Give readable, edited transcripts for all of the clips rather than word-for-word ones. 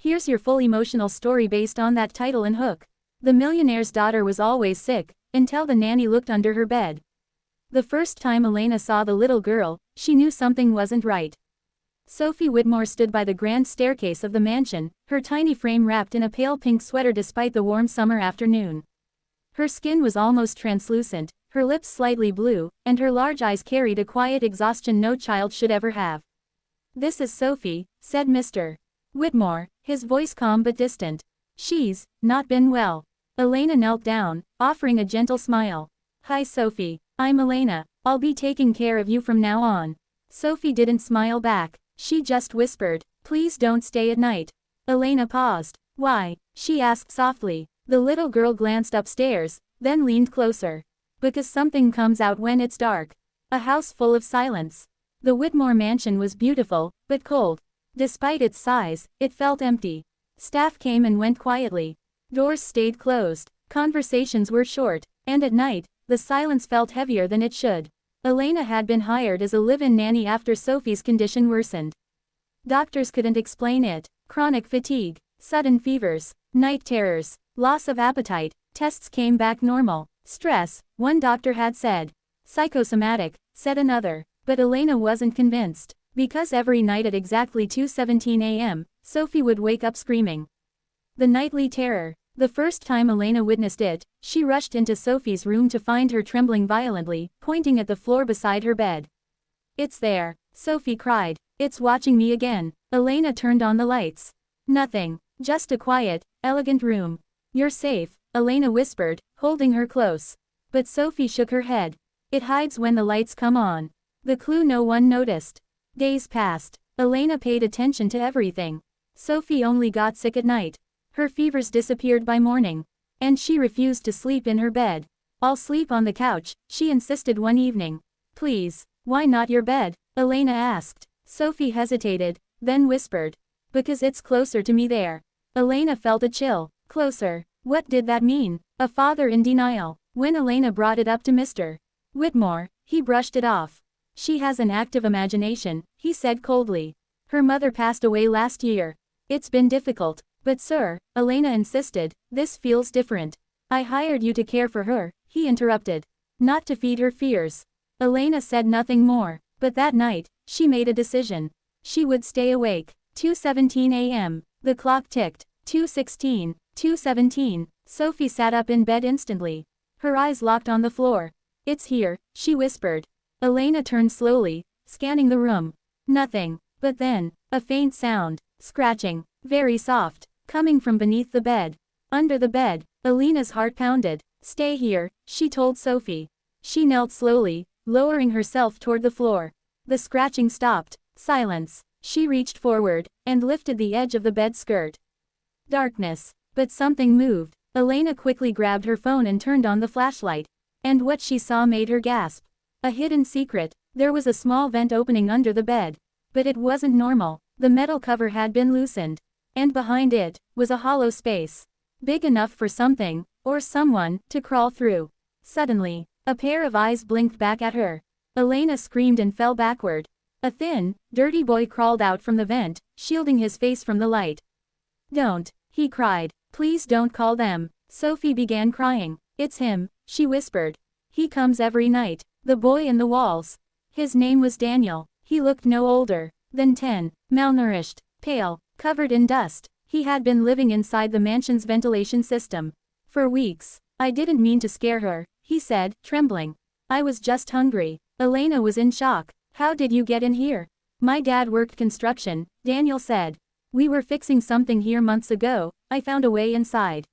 Here's your full emotional story based on that title and hook. The millionaire's daughter was always sick, until the nanny looked under her bed. The first time Elena saw the little girl, she knew something wasn't right. Sophie Whitmore stood by the grand staircase of the mansion, her tiny frame wrapped in a pale pink sweater despite the warm summer afternoon. Her skin was almost translucent, her lips slightly blue, and her large eyes carried a quiet exhaustion no child should ever have. "This is Sophie," said Mr. Whitmore, his voice calm but distant. "She's not been well." Elena knelt down, offering a gentle smile. "Hi Sophie, I'm Elena, I'll be taking care of you from now on." Sophie didn't smile back, she just whispered, "Please don't stay at night." Elena paused. "Why?" she asked softly. The little girl glanced upstairs, then leaned closer. "Because something comes out when it's dark." A house full of silence. The Whitmore mansion was beautiful, but cold. Despite its size, it felt empty. Staff came and went quietly. Doors stayed closed. Conversations were short. And at night, the silence felt heavier than it should. Elena had been hired as a live-in nanny after Sophie's condition worsened. Doctors couldn't explain it. Chronic fatigue, sudden fevers, night terrors, loss of appetite. Tests came back normal. Stress, one doctor had said. Psychosomatic, said another. But Elena wasn't convinced. Because every night at exactly 2:17 a.m., Sophie would wake up screaming. The nightly terror. The first time Elena witnessed it, she rushed into Sophie's room to find her trembling violently, pointing at the floor beside her bed. "It's there," Sophie cried. "It's watching me again." Elena turned on the lights. Nothing. Just a quiet, elegant room. "You're safe," Elena whispered, holding her close. But Sophie shook her head. "It hides when the lights come on." The clue no one noticed. Days passed. Elena paid attention to everything. Sophie only got sick at night. Her fevers disappeared by morning. And she refused to sleep in her bed. "I'll sleep on the couch," she insisted one evening. "Please, why not your bed?" Elena asked. Sophie hesitated, then whispered. "Because it's closer to me there." Elena felt a chill. Closer. What did that mean? A father in denial. When Elena brought it up to Mr. Whitmore, he brushed it off. "She has an active imagination," he said coldly. "Her mother passed away last year. It's been difficult." "But sir," Elena insisted, "this feels different." "I hired you to care for her," he interrupted. "Not to feed her fears." Elena said nothing more, but that night, she made a decision. She would stay awake. 2:17 a.m. The clock ticked. 2:16, 2:17. Sophie sat up in bed instantly. Her eyes locked on the floor. "It's here," she whispered. Elena turned slowly, scanning the room. Nothing. But then, a faint sound, scratching, very soft, coming from beneath the bed. Under the bed, Elena's heart pounded. "Stay here," she told Sophie. She knelt slowly, lowering herself toward the floor. The scratching stopped. Silence. She reached forward, and lifted the edge of the bed skirt. Darkness. But something moved. Elena quickly grabbed her phone and turned on the flashlight. And what she saw made her gasp. A hidden secret. There was a small vent opening under the bed. But it wasn't normal. The metal cover had been loosened. And behind it, was a hollow space. Big enough for something, or someone, to crawl through. Suddenly, a pair of eyes blinked back at her. Elena screamed and fell backward. A thin, dirty boy crawled out from the vent, shielding his face from the light. "Don't," he cried. "Please don't call them." Sophie began crying. "It's him," she whispered. "He comes every night." The boy in the walls. His name was Daniel. He looked no older than 10, malnourished, pale, covered in dust. He had been living inside the mansion's ventilation system for weeks. "I didn't mean to scare her," he said, trembling. "I was just hungry." Elena was in shock. "How did you get in here?" "My dad worked construction," Daniel said. "We were fixing something here months ago. I found a way inside."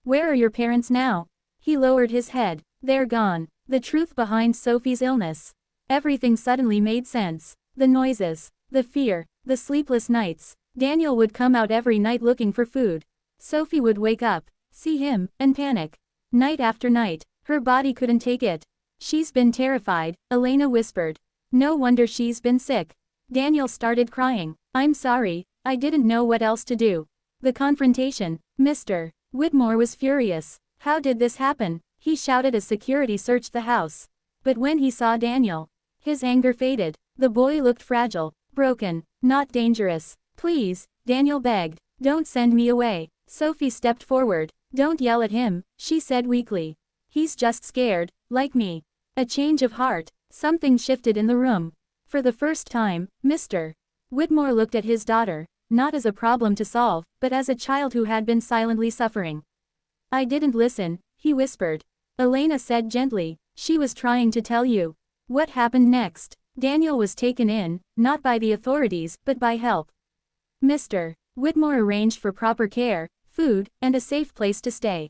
"Where are your parents now?" He lowered his head. "They're gone." The truth behind Sophie's illness. Everything suddenly made sense. The noises, the fear, the sleepless nights. Daniel would come out every night looking for food. Sophie would wake up, see him, and panic. Night after night, her body couldn't take it. "She's been terrified," Elena whispered. "No wonder she's been sick." Daniel started crying. "I'm sorry, I didn't know what else to do." The confrontation. Mr. Whitmore was furious. "How did this happen?" he shouted as security searched the house. But when he saw Daniel, his anger faded. The boy looked fragile, broken, not dangerous. "Please," Daniel begged. Don't send me away. Sophie stepped forward. Don't yell at him, she said weakly. He's just scared, like me. A change of heart. Something shifted in the room. For the first time, Mr. Whitmore looked at his daughter, not as a problem to solve, but as a child who had been silently suffering. I didn't listen, he whispered. Elena said gently. She was trying to tell you. What happened next? Daniel was taken in, not by the authorities, but by help. Mr. Whitmore arranged for proper care, food, and a safe place to stay.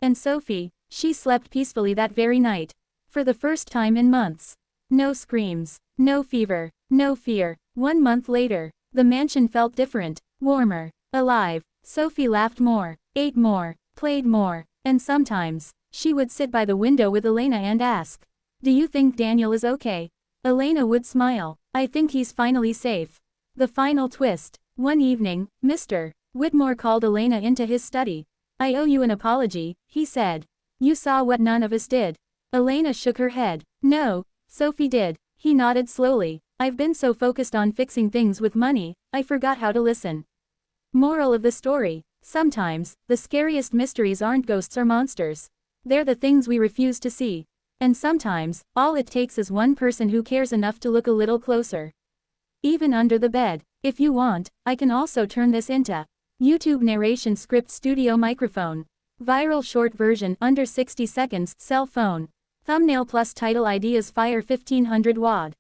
And Sophie, she slept peacefully that very night. For the first time in months. No screams, no fever, no fear. 1 month later, the mansion felt different, warmer, alive. Sophie laughed more, ate more, played more, and sometimes, she would sit by the window with Elena and ask, "Do you think Daniel is okay?" Elena would smile. "I think he's finally safe." The final twist. One evening, Mr. Whitmore called Elena into his study. "I owe you an apology," he said. "You saw what none of us did." Elena shook her head. "No, Sophie did." He nodded slowly. "I've been so focused on fixing things with money, I forgot how to listen." Moral of the story. Sometimes, the scariest mysteries aren't ghosts or monsters. They're the things we refuse to see. And sometimes, all it takes is one person who cares enough to look a little closer. Even under the bed. If you want, I can also turn this into YouTube narration script studio microphone. Viral short version under 60 seconds, cell phone. Thumbnail plus title ideas fire 1500 WAD.